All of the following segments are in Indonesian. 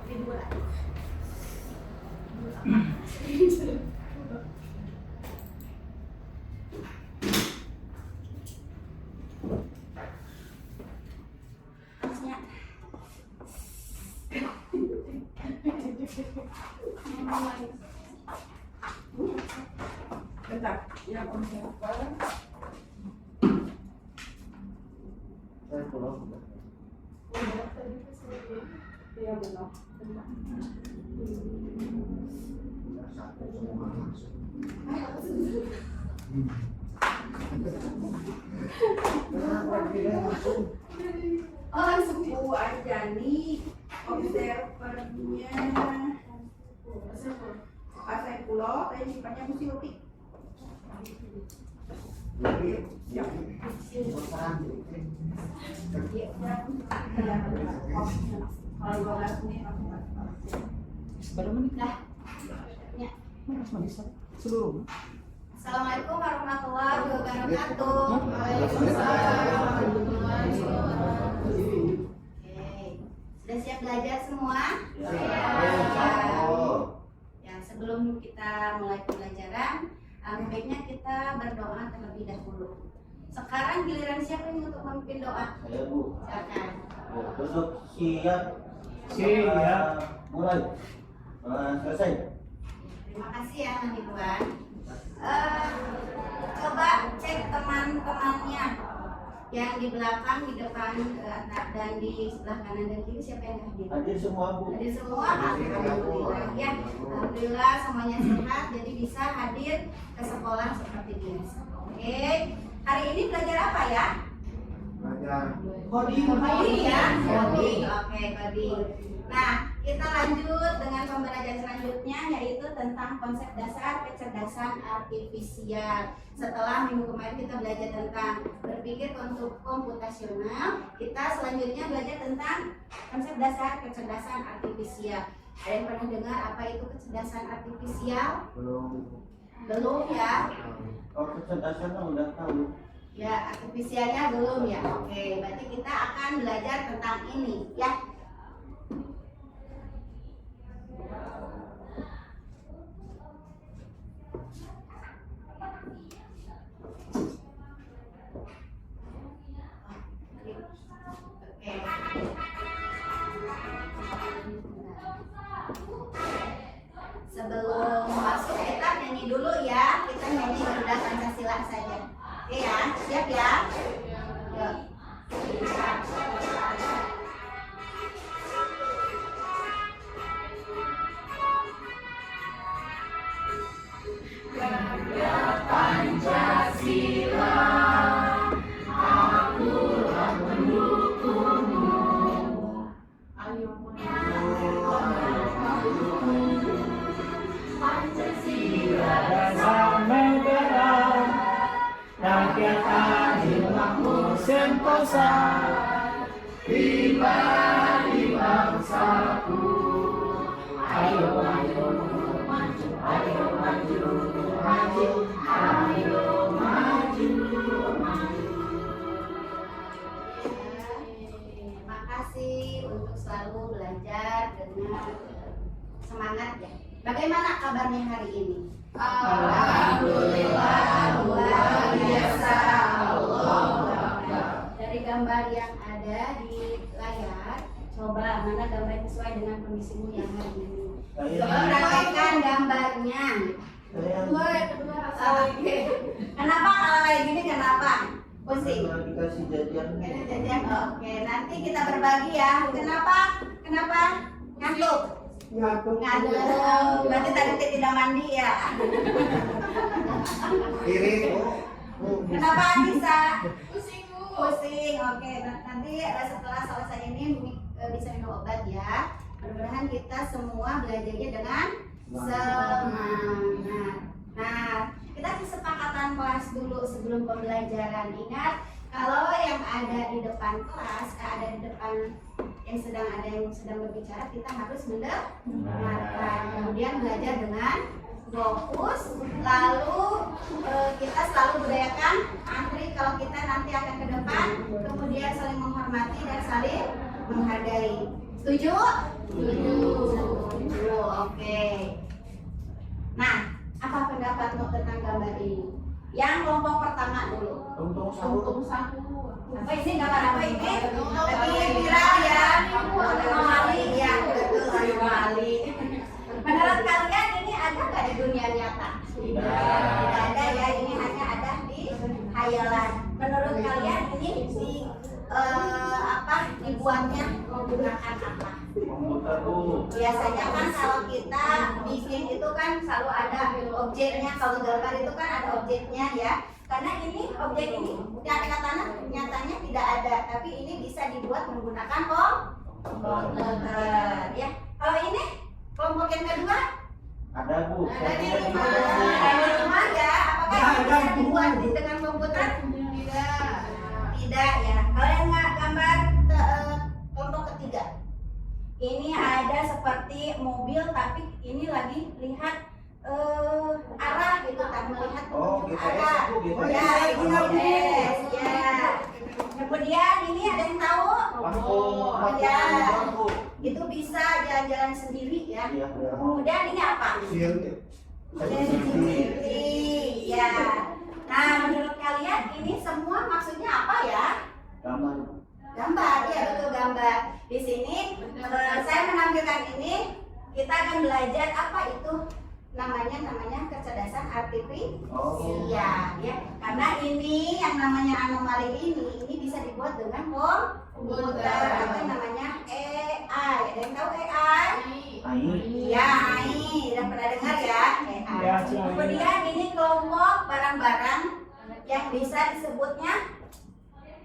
tiduran. Bentar, yang Om siapa? Saya pulang. Iya benar. Satu semua langsung. Kenapa tidak langsung? Oh, suku Anjani, observernya Pasai Pulau, dan sifatnya mesti utik. Jadi, yang berperan Kalau 12 menit Berapa menit? Nah, ya. Mas Manisa seluruh. Assalamualaikum warahmatullahi wabarakatuh. Oke, sudah siap belajar semua? Ya, sebelum kita mulai pembelajaran, baiknya kita berdoa terlebih dahulu. Sekarang giliran siapa yang untuk memimpin doa? Saya Bu. Silakan. Duduk siap. Siap. Mulai. Selesai. Terima kasih ya Nabi Tuhan. Coba cek teman-temannya yang di belakang, di depan, dan di sebelah kanan dan kiri siapa yang hadir? Hadir semua Bu. Hadir semua, alhamdulillah ya. Alhamdulillah semuanya sehat, jadi bisa hadir ke sekolah seperti biasa. Oke, hari ini belajar apa ya? Belajar. Coding ya, coding. Oke, coding. Nah, kita lanjut dengan pembelajaran selanjutnya yaitu tentang konsep dasar kecerdasan artifisial. Setelah minggu kemarin kita belajar tentang berpikir komputasional, kita selanjutnya belajar tentang konsep dasar kecerdasan artifisial. Ada yang pernah dengar apa itu kecerdasan artifisial? Belum ya? Oh, kecerdasannya udah tahu. Ya, artifisialnya belum ya. Oke, berarti kita akan belajar tentang ini ya. Sebelum masuk kita nyanyi dulu ya. Kita nyanyi Garuda Pancasila saja. Oke ya, siap ya? Yuk. Pancasila, akulah pendukungmu. Ayo Pancasila dasar negara, rakyat adil makmur sentosa, pribadi bangsaku. Ayo maju, maju, ayo maju, maju, ayo maju, maju. Makasih untuk selalu belajar dengan semangat ya. Bagaimana kabarnya hari ini? Alhamdulillah luar biasa. Allah. Dari gambar yang ada di layar, coba mana gambar yang sesuai dengan kondisimu yang hari ini. Coba perhatikan gambarnya. Oke. Kenapa kalau kayak gini? Kenapa? Pusing. Dikasih jajan. Ini jajan. Oke, nanti kita berbagi ya. Kenapa? Ngantuk. Ngantuk. Berarti tadi tidak mandi ya. Piring. Kenapa bisa? Pusing. Oke, nanti setelah selesai ini bisa minum obat ya. Mudah-mudahan kita semua belajarnya dengan semangat. Nah, kita kesepakatan kelas dulu sebelum pembelajaran. Ingat, kalau yang ada di depan kelas, ada di depan yang sedang berbicara, kita harus mendengarkan. Kemudian belajar dengan fokus. Lalu kita selalu budayakan antri kalau kita nanti akan ke depan. Kemudian saling menghormati dan saling menghargai. Setuju? Setuju. Oke. Nah, apa pendapatmu tentang gambar ini? Yang kelompok pertama dulu. Untung sahur. Apa ini gambar apa ini? Lebih viral ya. Anomali ya, betul anomali. Menurut kalian ini ada nggak di dunia nyata? Tidak ada ya, ini hanya ada di hayalan. Menurut kalian ini dibuatnya menggunakan apa? Komputer Bu. Biasanya kan kalau kita bikin itu kan selalu ada objeknya. Kalau gambar itu kan ada objeknya ya. Karena ini objek ini nyatanya tidak ada, tapi ini bisa dibuat menggunakan komputer ya. Kalau ini kelompok yang kedua Ada Bu. ada di rumah ya. Apakah ini bisa dibuat dengan komputer? Tidak ya. Kalau yang nggak gambar kelompok ketiga, ini ada seperti mobil tapi ini lagi lihat arah gitu, tak melihat Oh, penunjuk GPS arah. Bu, GPS. Ya, GPS ya. Kemudian ini ada yang tahu? Ya, Bu. itu bisa jalan-jalan sendiri ya. Iya, iya. Kemudian ini apa? CCTV ya. Nah, menurut kalian ini semua maksudnya apa ya? Gambar. Gambar, ya betul gambar. Di sini saya menampilkan ini, kita akan belajar apa itu namanya kecerdasan artifisial ya. Karena ini yang namanya anomali ini bisa dibuat dengan komputer atau namanya AI. Ada yang tahu AI? Ya, AI. Udah pernah dengar ya? AI. Kemudian ini kelompok barang-barang yang bisa disebutnya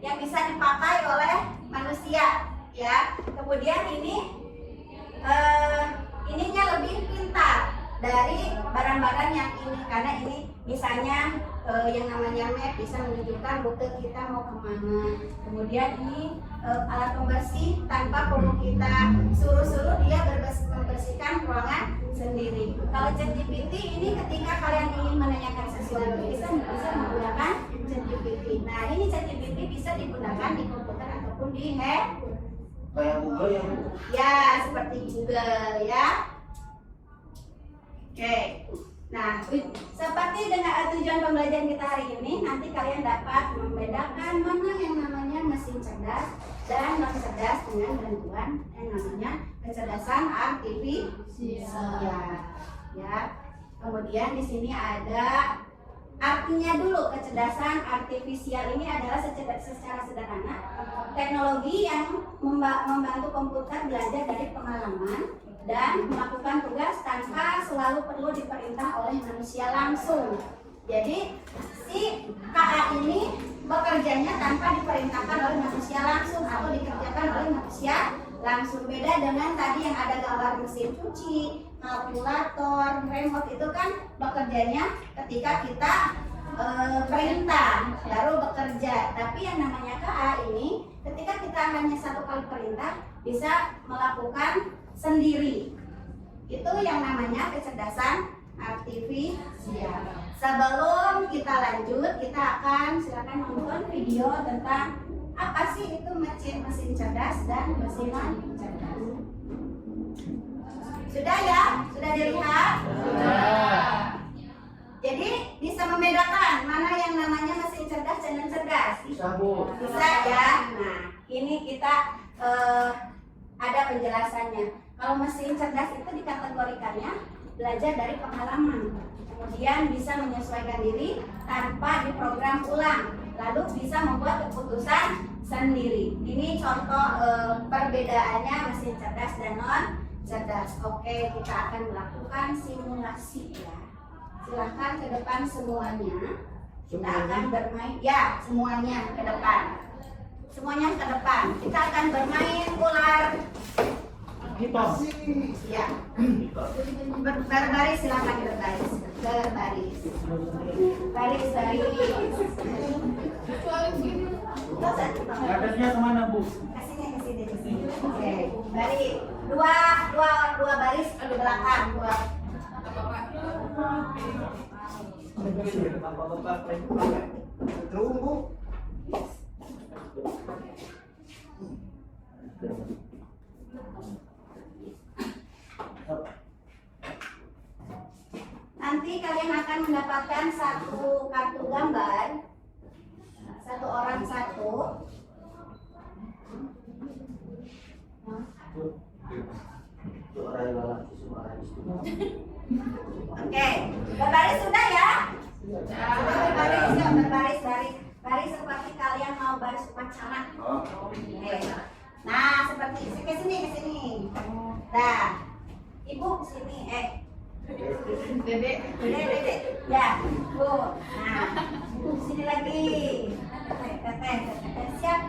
yang bisa dipakai oleh manusia ya. Kemudian ininya lebih pintar dari barang-barang yang ini, karena ini misalnya yang namanya map bisa menunjukkan rute kita mau kemana. Kemudian ini alat pembersih tanpa perlu kita suruh-suruh, dia membersihkan ruangan sendiri. Kalau ChatGPT ini ketika kalian ingin menanyakan sesuatu bisa menggunakan ChatGPT. Nah, ini ChatGPT bisa digunakan di komputer ataupun di handphone. Kayak Google ya Bu. Ya, seperti Google ya. Oke. Nah, seperti dengan tujuan pembelajaran kita hari ini, nanti kalian dapat membedakan mana yang namanya mesin cerdas dan non cerdas dengan bantuan yang namanya kecerdasan artifisial. Ya. Kemudian di sini ada artinya dulu. Kecerdasan artifisial ini adalah secara sederhana teknologi yang membantu komputer belajar dari pengalaman dan melakukan tugas tanpa selalu perlu diperintah oleh manusia langsung. Jadi si KA ini bekerjanya tanpa diperintahkan oleh manusia langsung atau dikerjakan oleh manusia langsung. Beda dengan tadi yang ada gambar mesin cuci, kalkulator, remote, itu kan bekerjanya ketika kita perintah baru bekerja. Tapi yang namanya KA ini ketika kita hanya satu kali perintah bisa melakukan sendiri. Itu yang namanya kecerdasan artifisial. Sebelum kita lanjut, kita akan silakan nonton video tentang apa sih itu mesin cerdas dan mesin non cerdas. Sudah ya? Sudah dilihat? Jadi bisa membedakan mana yang namanya mesin cerdas dan non cerdas. Bisa Bu. Bisa ya. Nah, ini kita ada penjelasannya. Kalau mesin cerdas itu dikategorikannya belajar dari pengalaman, kemudian bisa menyesuaikan diri tanpa diprogram ulang, lalu bisa membuat keputusan sendiri. Ini contoh perbedaannya mesin cerdas dan non cerdas. Oke, kita akan melakukan simulasi ya. Silahkan ke depan semuanya. Kita akan bermain ya, semuanya ke depan. Semuanya ke depan. Kita akan bermain ular. Ya. Berbaris, silakan berbaris. Berbaris. Baris. Badannya kemana Bu? Kesini. Oke. Baris. Dua baris ke belakang. Tunggu. mendapatkan satu kartu gambar. Satu orang satu. Oke, berbaris sudah ya? Sudah berbaris, ya, berbaris, baris seperti kalian mau baris upacara. Oke. Nah, seperti ke sini. Nah, ibu ke sini, Dede. Ya, Bu. Nah, sini lagi. Teteh. Siap?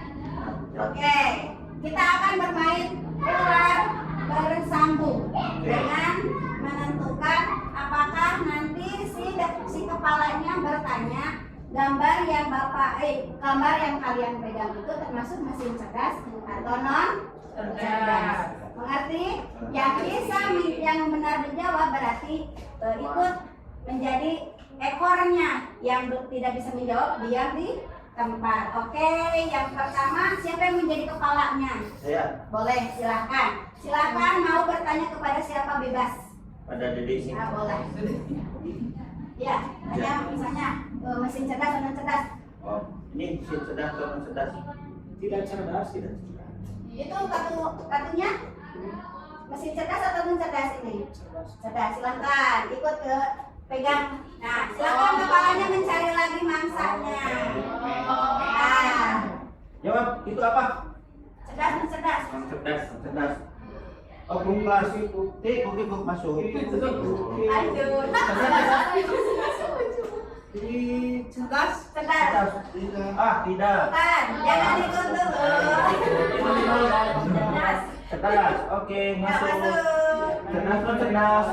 Oke. Kita akan bermain ular bersambung dengan menentukan apakah nanti si kepalanya bertanya gambar yang kalian pegang itu termasuk mesin cerdas atau non cerdas. Mengerti? Yang benar menjawab berarti ikut menjadi ekornya. Yang tidak bisa menjawab diam di tempat. Oke, yang pertama siapa yang menjadi kepalanya? Saya. Boleh, silakan mau bertanya kepada siapa bebas. Pada Dede sini. Boleh. Ya, hanya misalnya mesin cerdas atau non cerdas. Oh, ini mesin cerdas atau non cerdas? Tidak cerdas. Itu kartunya mesin cerdas atau non cerdas ini? Cerdas. Silakan ikut ke pegang. Nah, silakan kepalanya mencari lagi mangsanya. Nah, Jawab, itu apa? cerdas non cerdas. Non cerdas. Oh, belum kelas itu. Mungkin belum masuk. Aduh. Cerdas. Cerdas. Ah, tidak. Bukan, jangan ikut dulu. Cerdas. Cerdas. Oke, masuk. Cerdas non cerdas.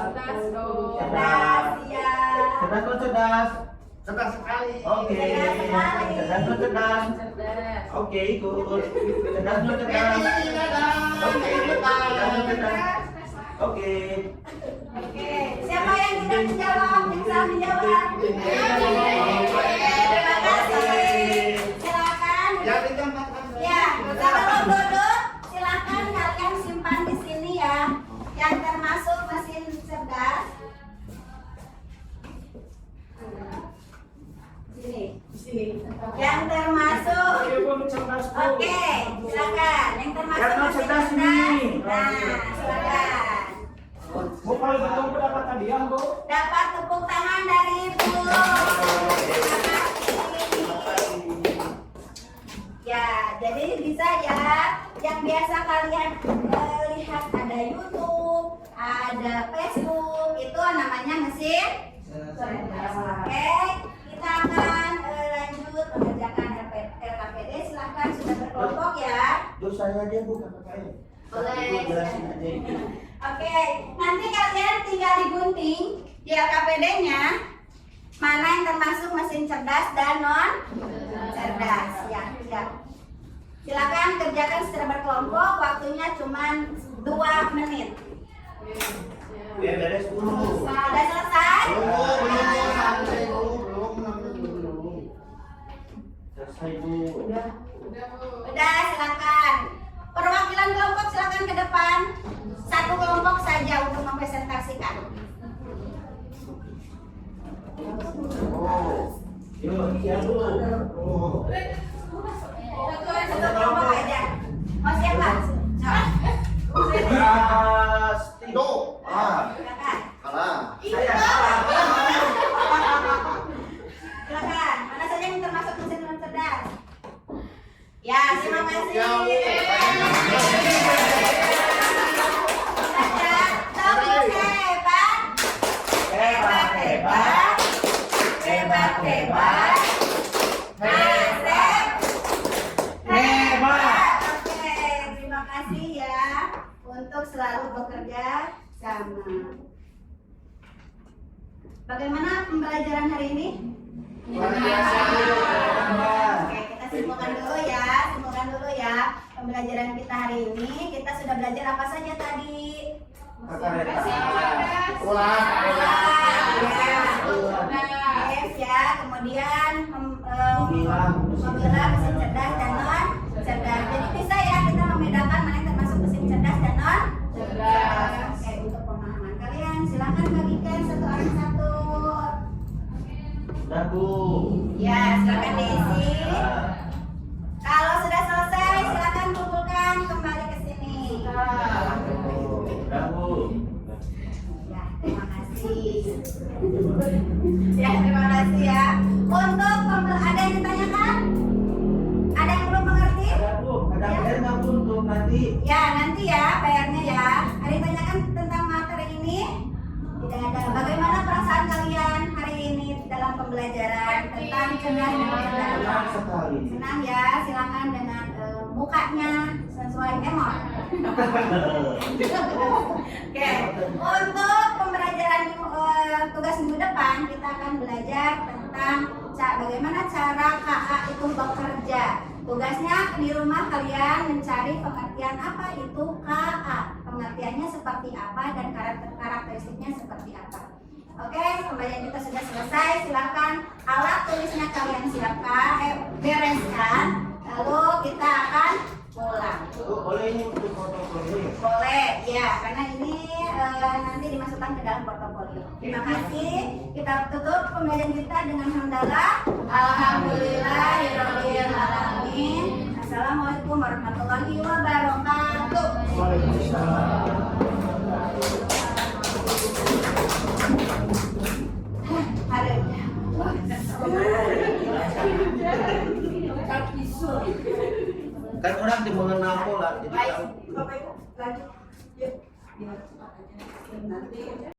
Cerdas, iya. Cerdas non cerdas. Cerdas sekali. Oke. Cerdas sekali. Cerdas non cerdas. Oke, ikut. Cerdas non cerdas. Oke. Cerdas non cerdas. Oke. Oke, siapa yang tidak menjawab? Yang salah menjawab. Terima kasih. Silakan. Ya, sebelum duduk, silakan kalian simpan di sini ya. Yang termasuk mesin cerdas. Sini. Yang termasuk. Oke, silakan. Yang termasuk Yang non mesin cerdas cerdas. ini. Nah, silakan. Bu, kalau betul dapat hadiah, Bu. Dapat tepuk tangan dari Ibu. Terima kasih. Ya, jadi bisa ya. Yang biasa kalian lihat ada YouTube, ada Facebook, itu namanya mesin cerdas. Oke, kita akan lanjut mengerjakan RKPD. Silahkan sudah berkelompok ya. Terus saya aja, Bu, kata saya. Boleh. Ibu jelasin aja. Oke, nanti kalian tinggal digunting di LKPD-nya mana yang termasuk mesin cerdas dan non cerdas. Ya. Silakan kerjakan secara berkelompok, waktunya cuma 2 menit. Biar beres dulu. Sudah selesai? Belum. Selesai, Bu. Udah, silakan. Perwakilan kelompok silakan ke depan. Satu kelompok saja untuk mempresentasikan. Yuk, siap, Bu. Satu kelompok aja. Mau siapa? Silakan. Saya kalah. Silakan. Mana saja yang termasuk mesin non cerdas? Ya, terima kasih. Hebat. Oke, terima kasih ya untuk selalu bekerja sama. Bagaimana pembelajaran hari ini? Oke, kita simpulkan dulu ya pembelajaran kita hari ini. Kita sudah belajar apa saja tadi? Ya, kemudian memilah mesin cerdas dan non cerdas. Jadi bisa ya kita membedakan mana yang termasuk mesin cerdas dan non cerdas. Oke, untuk pemahaman kalian silakan bagikan satu orang satu. nanti. Ya, nanti ya PR-nya ya. Ada yang tanyakan tentang materi ini? Tidak ada. Bagaimana perasaan kalian hari ini dalam pembelajaran tentang cerdas dan cerdas? Senang sekali. Senang ya, silakan dengan mukanya sesuai emot. Oke, untuk pembelajaran tugas minggu depan kita akan belajar tentang bagaimana cara KA itu bekerja. Tugasnya di rumah kalian mencari pengertian apa itu KA, pengertiannya seperti apa dan karakteristiknya seperti apa. Oke, pembelajaran kita sudah selesai. Silakan alat tulisnya kalian siapkan, bereskan. Lalu kita akan pulang. Boleh ini untuk portofolio? Boleh, ya, karena ini nanti dimasukkan ke dalam portofolio. Terima kasih. Kita tutup pembelajaran kita dengan hamdalah. Alhamdulillahirabbil alamin. Assalamualaikum warahmatullahi wabarakatuh. Waalaikumsalam. Kan orang di mengenal pola, jadi tahu. Baik, Bapak Ibu, lanjut. Yuk. Biar cepat aja. Nanti